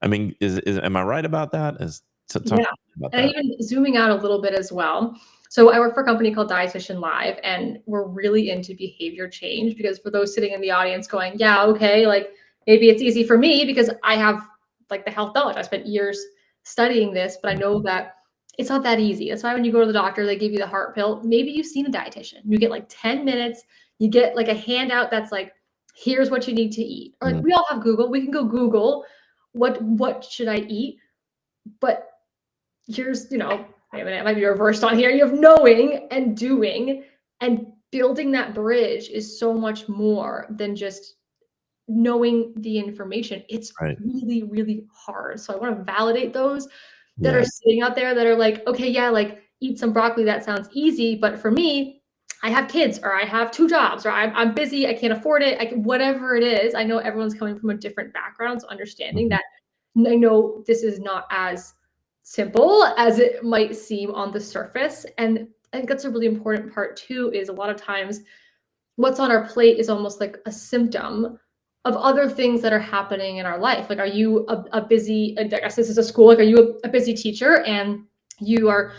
I mean, am I right about that? Yeah. And even zooming out a little bit as well. So I work for a company called Dietitian Live, and we're really into behavior change, because for those sitting in the audience going, yeah, okay, like maybe it's easy for me because I have like the health knowledge. I spent years studying this, but I know that it's not that easy. That's why when you go to the doctor, they give you the heart pill. Maybe you've seen a dietitian. You get like 10 minutes, you get like a handout that's like, here's what you need to eat. Or like we all have Google. We can go Google what should I eat? But here's, it might be reversed on here. You have knowing and doing, and building that bridge is so much more than just knowing the information. It's really, really hard. So I want to validate those that are sitting out there that are like, okay, yeah, like eat some broccoli. That sounds easy. But for me, I have kids, or I have 2 jobs, or I'm busy, I can't afford it, whatever it is. I know everyone's coming from a different background, so understanding Mhm. that I know this is not as simple as it might seem on the surface. And I think that's a really important part too, is a lot of times what's on our plate is almost like a symptom of other things that are happening in our life. Like, are you a busy, I guess this is a school, like, are you a busy teacher and you are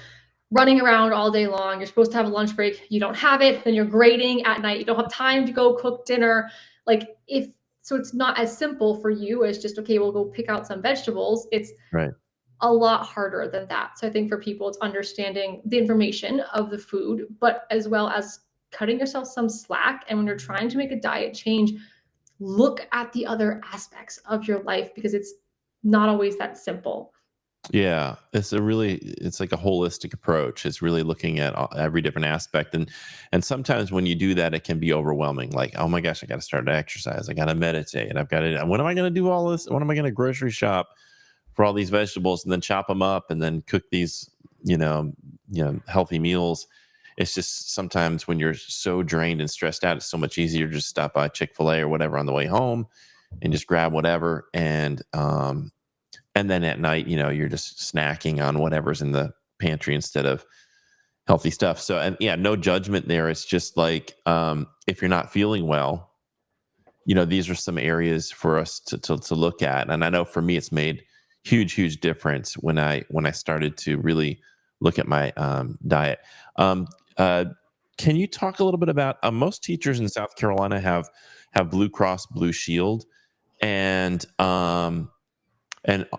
running around all day long? You're supposed to have a lunch break, you don't have it, then you're grading at night, you don't have time to go cook dinner. Like, if so, it's not as simple for you as just, okay, we'll go pick out some vegetables. It's Right. a lot harder than that. So I think for people, it's understanding the information of the food, but as well as cutting yourself some slack. And when you're trying to make a diet change, look at the other aspects of your life, because it's not always that simple. Yeah, it's like a holistic approach. It's really looking at every different aspect, and sometimes when you do that, it can be overwhelming. Like, oh my gosh, I got to start to exercise. I got to meditate. I've got to. When am I going to do all this? When am I going to grocery shop for all these vegetables and then chop them up and then cook these, healthy meals? It's just sometimes when you're so drained and stressed out, it's so much easier to just stop by Chick-fil-A or whatever on the way home and just grab whatever, and then at night, you're just snacking on whatever's in the pantry instead of healthy stuff. So, and yeah, no judgment there. It's just like, if you're not feeling well, these are some areas for us to look at. And I know for me, it's made huge difference when I started to really look at my diet. Um, uh, can you talk a little bit about, most teachers in South Carolina have Blue Cross Blue Shield, and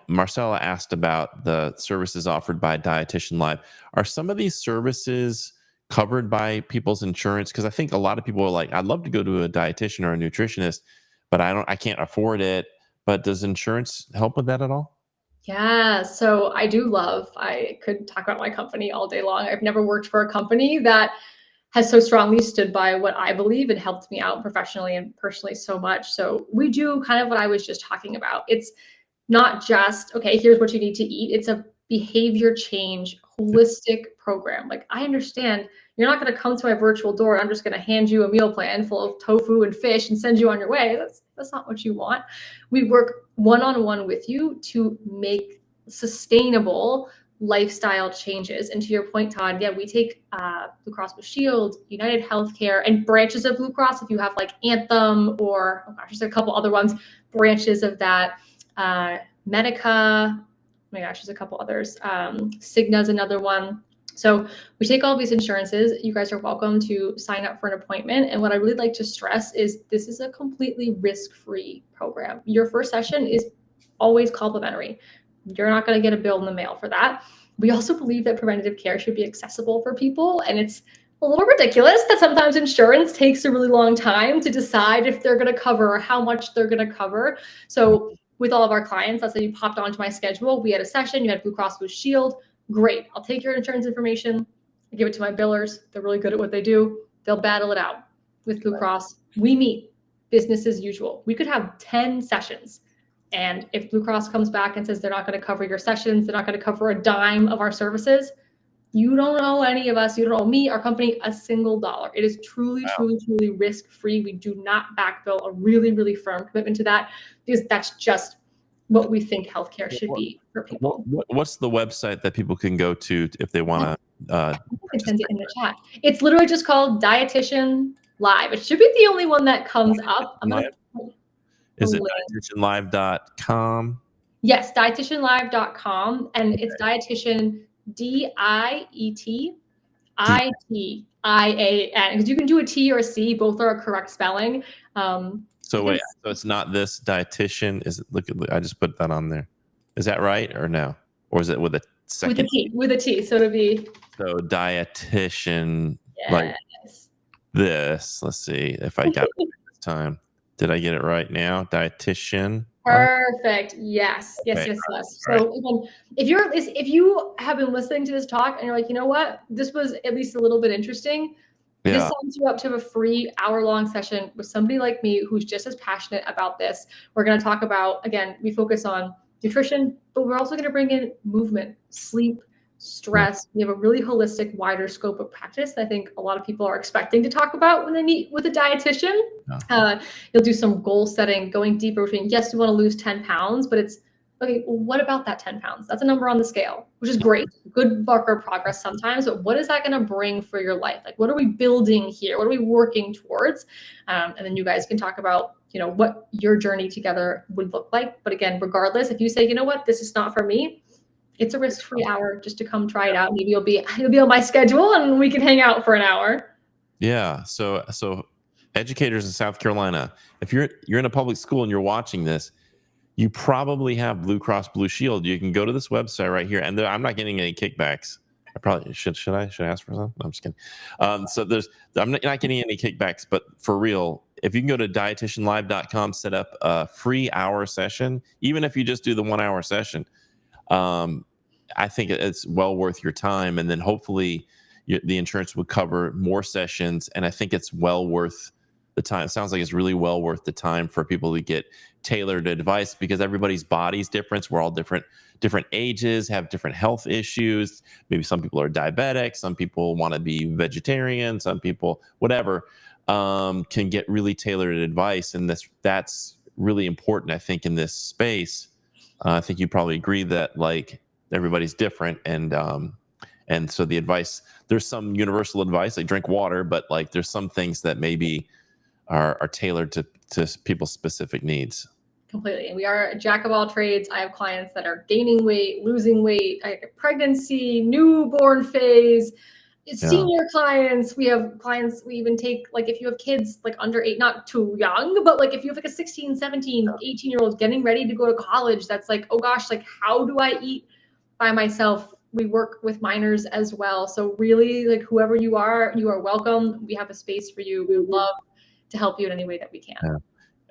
Marcella asked about the services offered by Dietitian Live. Are some of these services covered by people's insurance? Because I think a lot of people are like, I'd love to go to a dietitian or a nutritionist, but I can't afford it. But does insurance help with that at all? Yeah, so I could talk about my company all day long. I've never worked for a company that has so strongly stood by what I believe and helped me out professionally and personally so much. So we do kind of what I was just talking about. It's not just, okay, here's what you need to eat. It's a behavior change, holistic program. Like, I understand you're not going to come to my virtual door and I'm just going to hand you a meal plan full of tofu and fish and send you on your way. That's not what you want. We work one-on-one with you to make sustainable lifestyle changes. And to your point, Todd, yeah, we take Blue Cross Blue Shield, United Healthcare, and branches of Blue Cross. If you have like Anthem, or oh gosh, there's a couple other ones, branches of that. Medica, oh my gosh, there's a couple others. Cigna's another one. So we take all these insurances. You guys are welcome to sign up for an appointment. And what I really like to stress is this is a completely risk-free program. Your first session is always complimentary. You're not going to get a bill in the mail for that. We also believe that preventative care should be accessible for people. And it's a little ridiculous that sometimes insurance takes a really long time to decide if they're going to cover or how much they're going to cover. So with all of our clients, let's say you popped onto my schedule, we had a session, you had Blue Cross Blue Shield, great. I'll take your insurance information, I give it to my billers. They're really good at what they do. They'll battle it out with Blue Cross. We meet business as usual. We could have 10 sessions. And if Blue Cross comes back and says they're not going to cover your sessions, they're not going to cover a dime of our services, you don't owe any of us, you don't owe me, our company, a single dollar. It is truly risk-free. We do not backbill, a really firm commitment to that, because that's just what we think healthcare should What, be for people. what's the website that people can go to if they want to I can send it in the chat. It's literally just called Dietitian Live. It should be the only one that comes up. I'm going to put the Is it link. dietitianlive.com? Yes, dietitianlive.com, and it's dietitian, DIETITIAN, because you can do a T or a C, both are a correct spelling. So wait, so it's not this dietitian? Is it? Look, I just put that on there. Is that right or no? Or is it with a second? With a T, so to be. So dietitian, like Yes. this. Let's see if I got it right this time. Did I get it right now? Dietitian. Perfect. Yes. Okay. So even if you have been listening to this talk and you're like, you know what, this was at least a little bit interesting. This Yeah. signs you up to a free hour-long session with somebody like me who's just as passionate about this. We're going to talk about, again, we focus on nutrition, but we're also going to bring in movement, sleep, stress. We have a really holistic, wider scope of practice that I think a lot of people are expecting to talk about when they meet with a dietitian. You'll do some goal setting, going deeper between, yes, you want to lose 10 pounds, but it's, okay, well, what about that 10 pounds? That's a number on the scale, which is great. Good marker of progress sometimes, but what is that going to bring for your life? Like, what are we building here? What are we working towards? And then you guys can talk about, what your journey together would look like. But again, regardless, if you say, you know what, this is not for me, it's a risk-free hour just to come try it out. Maybe you'll be on my schedule and we can hang out for an hour. Yeah. So educators in South Carolina, if you're in a public school and you're watching this, you probably have Blue Cross Blue Shield. You can go to this website right here, and I'm not getting any kickbacks. I probably should I ask for some? No, I'm just kidding. So I'm not getting any kickbacks, but for real, if you can go to dietitianlive.com, set up a free hour session, even if you just do the 1 hour session, I think it's well worth your time. And then hopefully the insurance would cover more sessions. And I think it's well worth the time. It sounds like it's really well worth the time for people to get tailored advice, because everybody's body's different. We're all different ages, have different health issues. Maybe some people are diabetic. Some people want to be vegetarian. Some people, whatever, can get really tailored advice. And that's really important, I think, in this space. I think you probably agree that like everybody's different, and so the advice, there's some universal advice, like drink water, but like there's some things that maybe are tailored to people's specific needs. Completely. And we are a jack of all trades. I have clients that are gaining weight, losing weight, pregnancy, newborn phase, senior clients. We have clients, we even take, like, if you have kids like under 8, not too young, but like if you have like a 16, 17, 18-year-old getting ready to go to college, that's like, oh gosh, like how do I eat by myself? We work with minors as well. So really, like, whoever you are welcome. We have a space for you. We would love to help you in any way that we can. Yeah.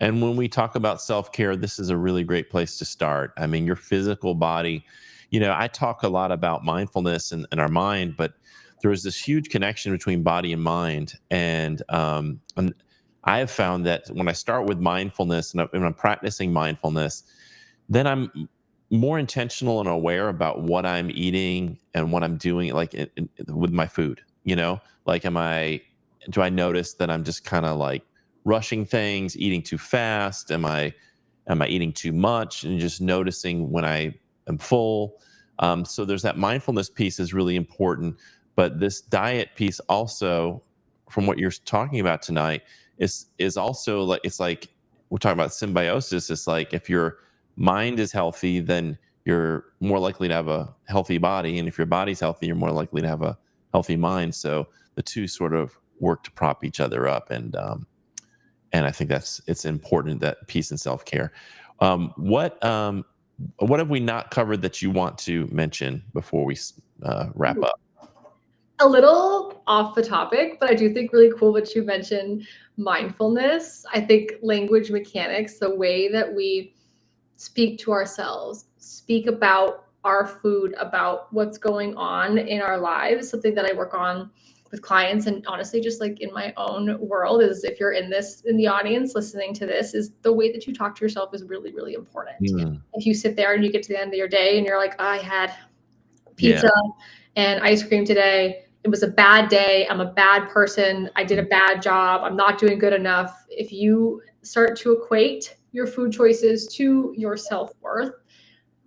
And when we talk about self-care, this is a really great place to start. I mean, your physical body, I talk a lot about mindfulness and our mind, but there is this huge connection between body and mind. And I have found that when I start with mindfulness and I'm practicing mindfulness, then I'm more intentional and aware about what I'm eating and what I'm doing, like with my food, like, do I notice that I'm just kind of like rushing things, eating too fast? Am I eating too much? And just noticing when I am full. So there's that mindfulness piece is really important. But this diet piece also, from what you're talking about tonight, is also like, it's like we're talking about symbiosis. It's like if your mind is healthy, then you're more likely to have a healthy body. And if your body's healthy, you're more likely to have a healthy mind. So the two sort of work to prop each other up. And I think it's important, that peace and self-care. What have we not covered that you want to mention before we wrap up? A little off the topic, but I do think really cool what you mentioned, mindfulness. I think language mechanics, the way that we speak to ourselves, speak about our food, about what's going on in our lives, something that I work on with clients, and honestly just like in my own world, is if you're in the audience listening to this, is the way that you talk to yourself is really, really important. If you sit there and you get to the end of your day and you're like, I had pizza and ice cream today, it was a bad day, I'm a bad person, I did a bad job, I'm not doing good enough. If you start to equate your food choices to your self-worth,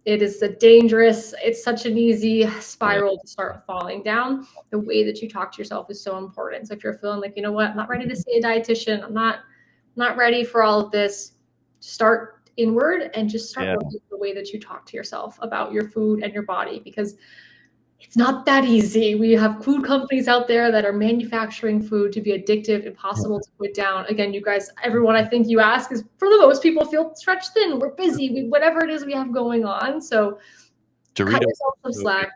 it's such an easy spiral to start falling down. The way that you talk to yourself is so important. So if you're feeling like, you know what, I'm not ready to see a dietitian, I'm not ready for all of this, start inward and just start working the way that you talk to yourself about your food and your body, because it's not that easy. We have food companies out there that are manufacturing food to be addictive, impossible to put down. Again, you guys, everyone I think you ask is, for the most people, feel stretched thin. We're busy, whatever it is we have going on. So cut yourself some slack.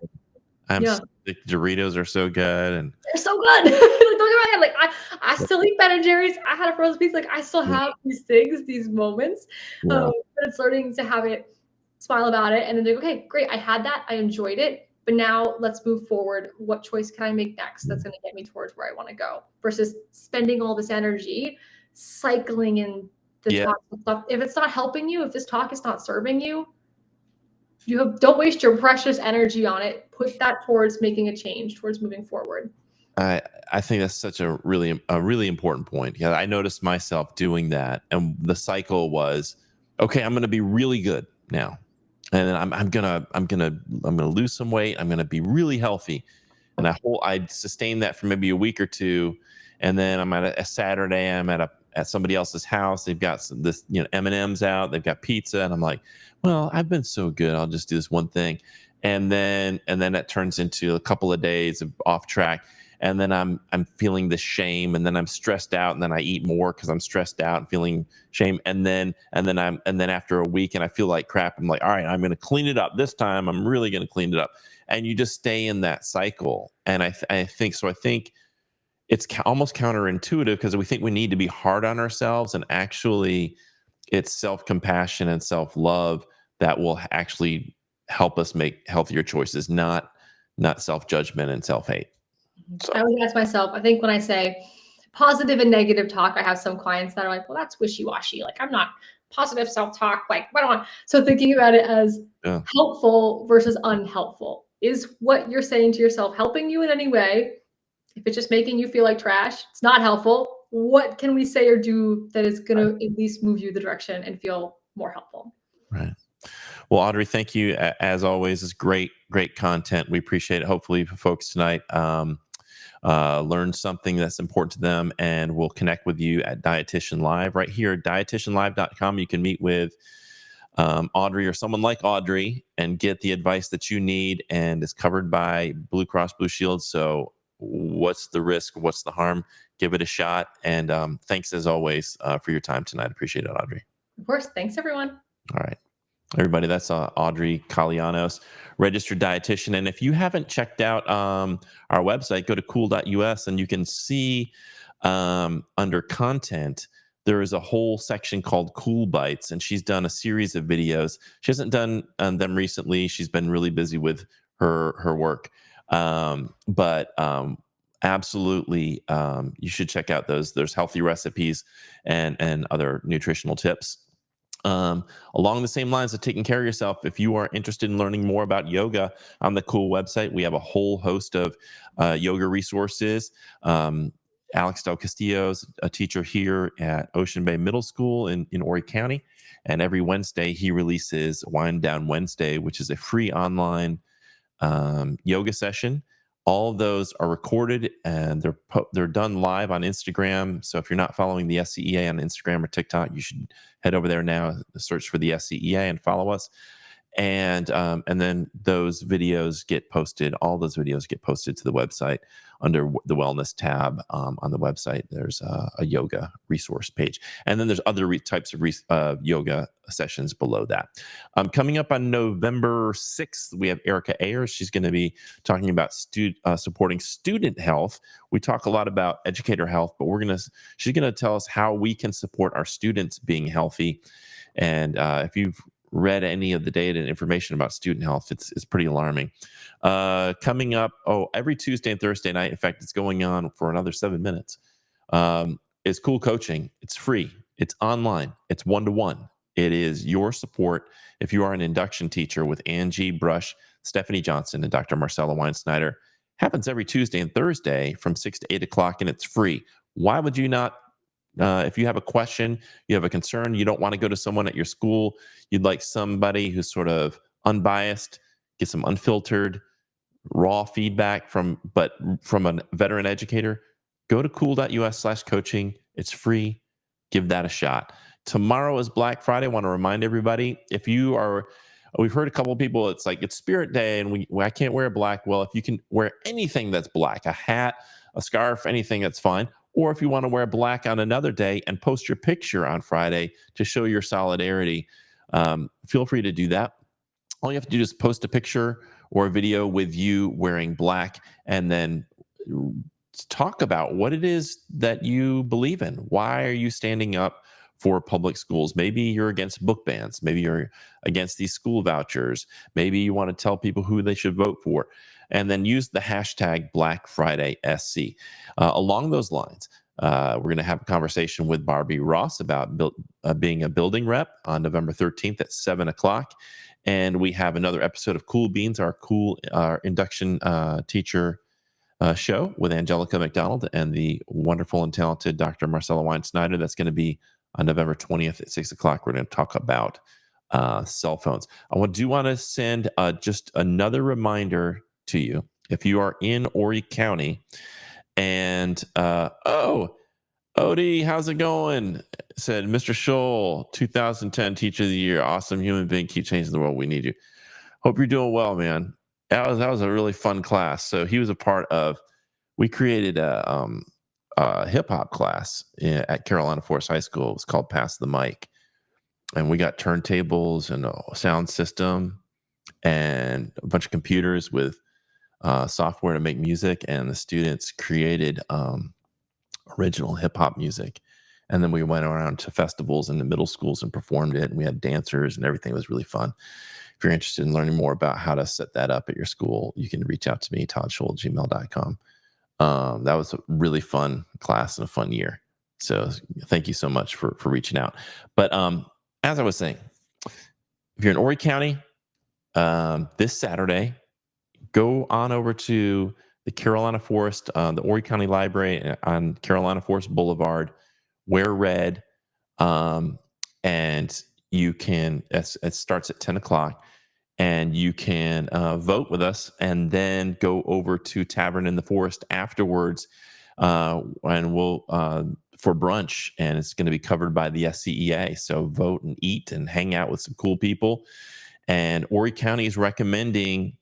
Doritos are so good, and they're so good. Don't get my head. Like I still eat Ben and Jerry's. I had a frozen pizza. Like I still have these things, these moments. But it's learning to have it, smile about it, and then think, okay, great, I had that, I enjoyed it. But now let's move forward. What choice can I make next that's going to get me towards where I want to go, versus spending all this energy cycling in the toxic stuff. If it's not helping you, if this talk is not serving you, don't waste your precious energy on it. Put that towards making a change, towards moving forward. I think that's such a really important point. Yeah, I noticed myself doing that, and the cycle was, okay, I'm going to be really good now, and then I'm gonna lose some weight. I'm gonna be really healthy, and I sustained that for maybe a week or two, and then I'm at a Saturday. I'm at somebody else's house. They've got this M&Ms out. They've got pizza, and I'm like, well, I've been so good. I'll just do this one thing, and then that turns into a couple of days of off track, and then I'm feeling this shame, and then I'm stressed out, and then I eat more because I'm stressed out and feeling shame, and then after a week and I feel like crap, I'm like, all right, I'm going to clean it up this time. I'm really going to clean it up, and you just stay in that cycle. And I think it's almost counterintuitive because we think we need to be hard on ourselves, and actually it's self-compassion and self-love that will actually help us make healthier choices, not self-judgment and self-hate. So. I always ask myself, I think when I say positive and negative talk, I have some clients that are like, well, that's wishy-washy. Like, I'm not positive self-talk. Like, what do I want? So thinking about it as helpful versus unhelpful. Is what you're saying to yourself helping you in any way? If it's just making you feel like trash, it's not helpful. What can we say or do that is going to at least move you the direction and feel more helpful? Right. Well, Audrey, thank you as always. It's great content. We appreciate it. Hopefully, folks tonight learn something that's important to them, and we'll connect with you at Dietitian Live right here at dietitianlive.com. You can meet with Audrey or someone like Audrey and get the advice that you need, and it's covered by Blue Cross Blue Shield. So what's the risk? What's the harm? Give it a shot. And thanks as always for your time tonight. Appreciate it, Audrey. Of course. Thanks, everyone. All right. Everybody, that's Audrey Calianos, registered dietitian. And if you haven't checked out our website, go to cool.us, and you can see under content, there is a whole section called Cool Bites, and she's done a series of videos. She hasn't done them recently. She's been really busy with her work. But absolutely, you should check out those. There's healthy recipes and other nutritional tips. Along the same lines of taking care of yourself, if you are interested in learning more about yoga on the Cool website, we have a whole host of yoga resources. Alex Del Castillo is a teacher here at Ocean Bay Middle School in Horry County. And every Wednesday, he releases Wind Down Wednesday, which is a free online yoga session. All of those are recorded, and they're done live on Instagram. So if you're not following the SCEA on Instagram or TikTok, you should head over there now, search for the SCEA and follow us. And then those videos get posted. All those videos get posted to the website under the wellness tab on the website. There's a yoga resource page, and then there's other types of yoga sessions below that. Coming up on November 6th, we have Erica Ayers. She's going to be talking about supporting student health. We talk a lot about educator health, but she's going to tell us how we can support our students being healthy. And if you've read any of the data and information about student health, it's pretty alarming. Coming up, every Tuesday and Thursday night, in fact, it's going on for another 7 minutes, is Cool Coaching. It's free. It's online. It's one-to-one. It is your support if you are an induction teacher with Angie Brush, Stephanie Johnson, and Dr. Marcella Weinsnyder. Happens every Tuesday and Thursday from 6 to 8 o'clock, and it's free. Why would you not? If you have a question, you have a concern, you don't want to go to someone at your school, you'd like somebody who's sort of unbiased, get some unfiltered, raw feedback from a veteran educator, go to cool.us/coaching. It's free. Give that a shot. Tomorrow is Black Friday. I want to remind everybody, we've heard a couple of people, it's like it's Spirit Day and I can't wear black. Well, if you can wear anything that's black, a hat, a scarf, anything, that's fine. Or if you want to wear black on another day and post your picture on Friday to show your solidarity, feel free to do that. All you have to do is post a picture or a video with you wearing black, and then talk about what it is that you believe in. Why are you standing up for public schools? Maybe you're against book bans. Maybe you're against these school vouchers. Maybe you want to tell people who they should vote for. And then use the hashtag Black Friday SC. Along those lines, we're going to have a conversation with Barbie Ross about being a building rep on November 13th at 7 o'clock. And we have another episode of Cool Beans, our induction teacher show with Angelica McDonald and the wonderful and talented Dr. Marcella Wine-Snyder. That's going to be on November 20th at 6 o'clock. We're going to talk about cell phones. I do want to send just another reminder to you. If you are in Horry County and, Odie, how's it going? Said Mr. Scholl, 2010 Teacher of the Year. Awesome human being. Keep changing the world. We need you. Hope you're doing well, man. That was a really fun class. So he was a part of. We created a hip hop class at Carolina Forest High School. It was called Pass the Mic, and we got turntables and a sound system and a bunch of computers with software to make music, and the students created original hip hop music. And then we went around to festivals in the middle schools and performed it. And we had dancers and everything. It was really fun. If you're interested in learning more about how to set that up at your school, you can reach out to me, toddscholl@gmail.com. That was a really fun class and a fun year. So thank you so much for reaching out. But as I was saying, if you're in Horry County this Saturday, go on over to the Carolina Forest, the Horry County Library on Carolina Forest Boulevard. Wear red, and you can. It starts at 10 o'clock, and you can vote with us, and then go over to Tavern in the Forest afterwards, and we'll for brunch, and it's going to be covered by the SCEA. So vote and eat and hang out with some cool people. And Horry County is recommending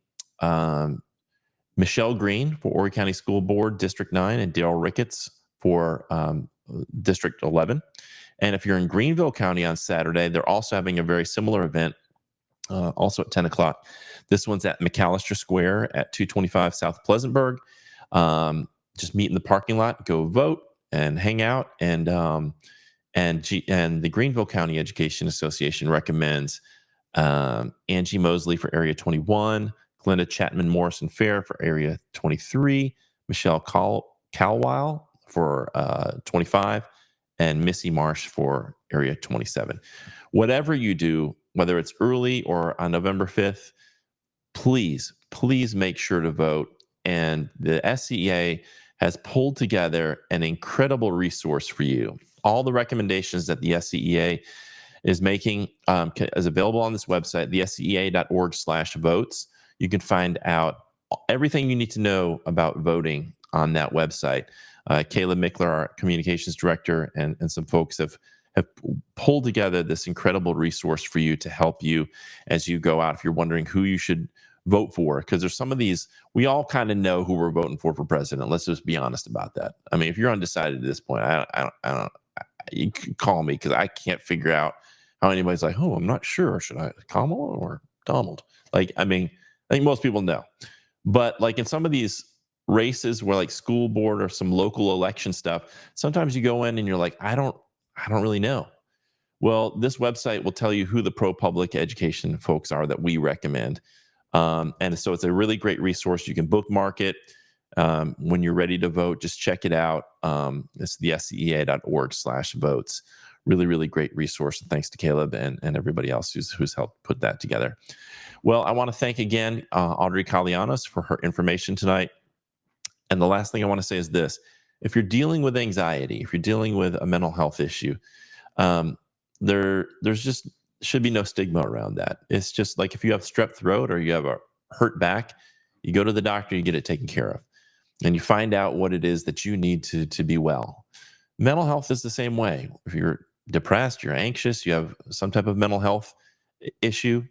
Michelle Green for Horry County School Board District 9 and Dale Ricketts for District 11. And if you're in Greenville County on Saturday, they're also having a very similar event, also at 10 o'clock. This one's at McAllister Square at 225 South Pleasantburg. Just meet in the parking lot, go vote and hang out. And the Greenville County Education Association recommends Angie Mosley for Area 21, Glenda Chapman Morrison Fair for Area 23, Michelle Calwile for 25, and Missy Marsh for Area 27. Whatever you do, whether it's early or on November 5th, please make sure to vote. And the SCEA has pulled together an incredible resource for you. All the recommendations that the SCEA is making is available on this website, the scea.org/votes. You can find out everything you need to know about voting on that website. Caleb Mickler, our communications director, and some folks have pulled together this incredible resource for you to help you as you go out. If you're wondering who you should vote for, because there's some of these, we all kind of know who we're voting for president. Let's just be honest about that. I mean, if you're undecided at this point, I don't. You can call me, because I can't figure out how anybody's like, oh, I'm not sure. Should I Kamala or Donald? Like, I mean, I think most people know. But like in some of these races where like school board or some local election stuff, sometimes you go in and you're like, I don't really know. Well, this website will tell you who the pro public education folks are that we recommend. And so it's a really great resource. You can bookmark it. When you're ready to vote, just check it out. It's the scea.org/votes. Really, really great resource. And thanks to Caleb and everybody else who's helped put that together. Well, I want to thank again Audrey Calianos for her information tonight. And the last thing I want to say is this. If you're dealing with anxiety, if you're dealing with a mental health issue, there's just should be no stigma around that. It's just like if you have strep throat or you have a hurt back, you go to the doctor, you get it taken care of, and you find out what it is that you need to be well. Mental health is the same way. If you're depressed, you're anxious, you have some type of mental health issue,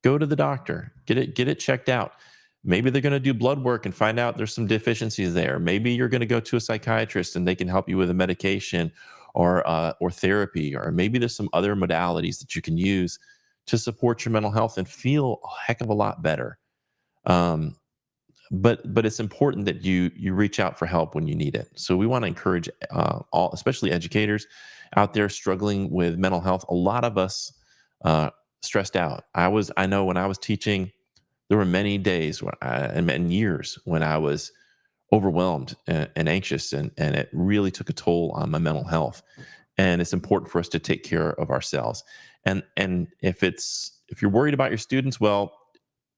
go to the doctor, get it checked out. Maybe they're going to do blood work and find out there's some deficiencies there. Maybe you're going to go to a psychiatrist and they can help you with a medication or therapy, or maybe there's some other modalities that you can use to support your mental health and feel a heck of a lot better. But it's important that you reach out for help when you need it. So we want to encourage all, especially educators out there struggling with mental health. A lot of us stressed out. I know when I was teaching, there were many days and years when I was overwhelmed and anxious, and it really took a toll on my mental health. And it's important for us to take care of ourselves. And if it's If you're worried about your students, well,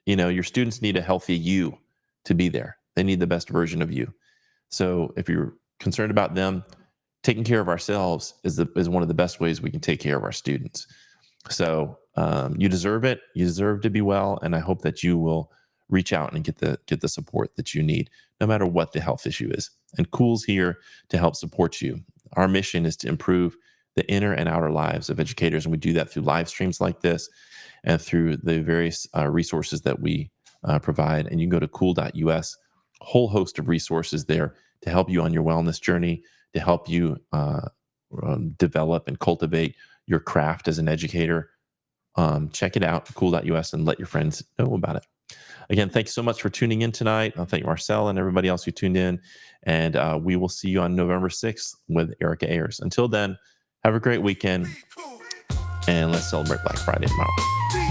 your students need a healthy you to be there. They need the best version of you. So if you're concerned about them, taking care of ourselves is one of the best ways we can take care of our students. So you deserve it. You deserve to be well, and I hope that you will reach out and get the support that you need, no matter what the health issue is. And CEWL's here to help support you. Our mission is to improve the inner and outer lives of educators, and we do that through live streams like this and through the various resources that we provide. And you can go to CEWL.us, a whole host of resources there to help you on your wellness journey, to help you develop and cultivate your craft as an educator. Check it out, CEWL.us, and let your friends know about it. Again, thanks so much for tuning in tonight. I'll thank Marcel and everybody else who tuned in. And we will see you on November 6th with Erica Ayers. Until then, have a great weekend. And let's celebrate Black Friday tomorrow.